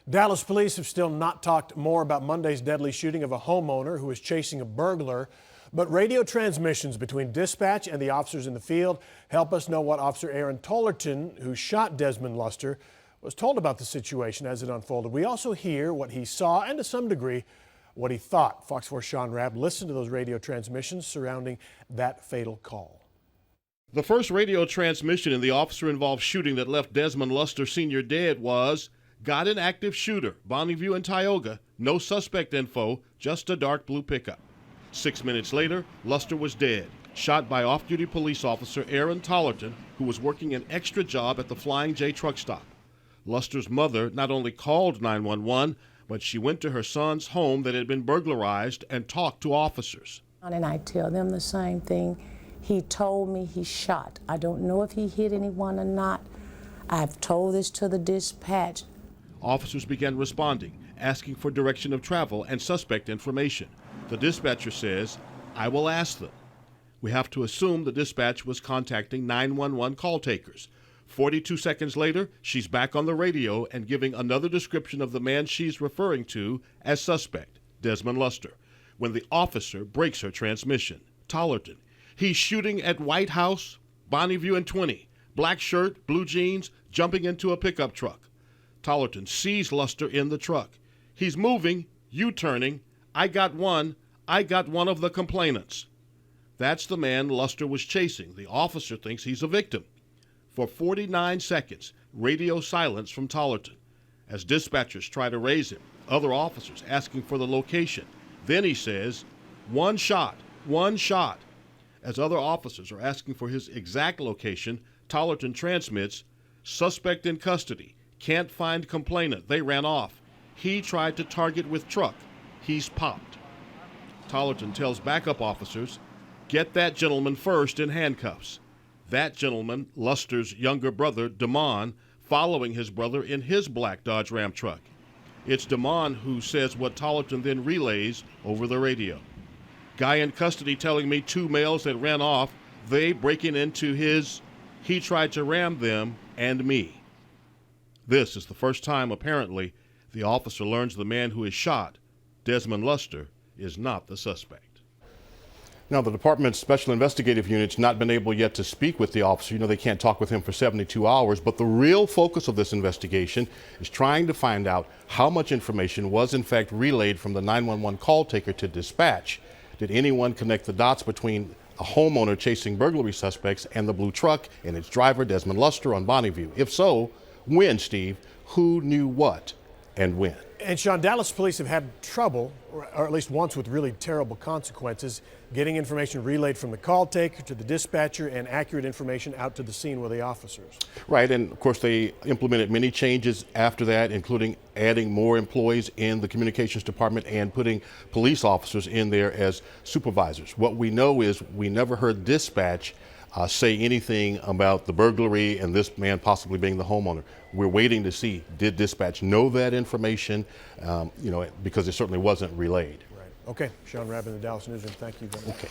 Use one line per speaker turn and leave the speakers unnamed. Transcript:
Dallas police have still not talked more about Monday's deadly shooting of a homeowner who was chasing a burglar. But radio transmissions between dispatch and the officers in the field help us know what Officer Aaron Tolerton, who shot Desmond Luster, was told about the situation as it unfolded. We also hear what he saw and to some degree what he thought. Fox 4's Sean Rabb listened to those radio transmissions surrounding that fatal call.
The first radio transmission in the officer-involved shooting that left Desmond Luster Sr. dead was, "Got an active shooter, Bonneview and Tioga, no suspect info, just a dark blue pickup." 6 minutes later, Luster was dead, shot by off-duty police officer Aaron Tolerton, who was working an extra job at the Flying J truck stop. Luster's mother not only called 911, but she went to her son's home that had been burglarized and talked to officers.
And I tell them the same thing. He told me he shot. I don't know if he hit anyone or not. I've told this to the dispatch.
Officers began responding, asking for direction of travel and suspect information. The dispatcher says, "I will ask them." We have to assume the dispatch was contacting 911 call takers. 42 seconds later, she's back on the radio and giving another description of the man she's referring to as suspect, Desmond Luster, when the officer breaks her transmission. Tolerton, "He's shooting at White House, Bonneview and 20, black shirt, blue jeans, jumping into a pickup truck." Tolerton sees Luster in the truck. "He's moving, U-turning. I got one of the complainants." That's the man Luster was chasing. The officer thinks he's a victim. For 49 seconds, radio silence from Tolerton. As dispatchers try to raise him, other officers asking for the location. Then he says, one shot. As other officers are asking for his exact location, Tolerton transmits, "Suspect in custody. Can't find complainant. They ran off. He tried to target with truck. He's popped." Tolerton tells backup officers, "Get that gentleman first in handcuffs." That gentleman, Luster's younger brother, Damon, following his brother in his black Dodge Ram truck. It's Damon who says what Tolerton then relays over the radio. "Guy in custody telling me 2 males that ran off, they breaking into his, he tried to ram them and me." This is the first time, apparently, the officer learns the man who is shot, Desmond Luster, is not the suspect.
Now, the department's special investigative unit's not been able yet to speak with the officer. You know, they can't talk with him for 72 hours, but the real focus of this investigation is trying to find out how much information was in fact relayed from the 911 call taker to dispatch. Did anyone connect the dots between a homeowner chasing burglary suspects and the blue truck and its driver, Desmond Luster, on Bonneview? If so, when, Steve? Who knew what and when?
And Sean, Dallas police have had trouble, or at least once with really terrible consequences, getting information relayed from the call taker to the dispatcher and accurate information out to the scene with the officers.
Right, and of course they implemented many changes after that, including adding more employees in the communications department and putting police officers in there as supervisors. What we know is we never heard dispatch say anything about the burglary and this man possibly being the homeowner. We're waiting to see, did dispatch know that information, because it certainly wasn't relayed.
Right. Okay, Sean Rabb in the Dallas Newsroom, thank you very much.
Okay.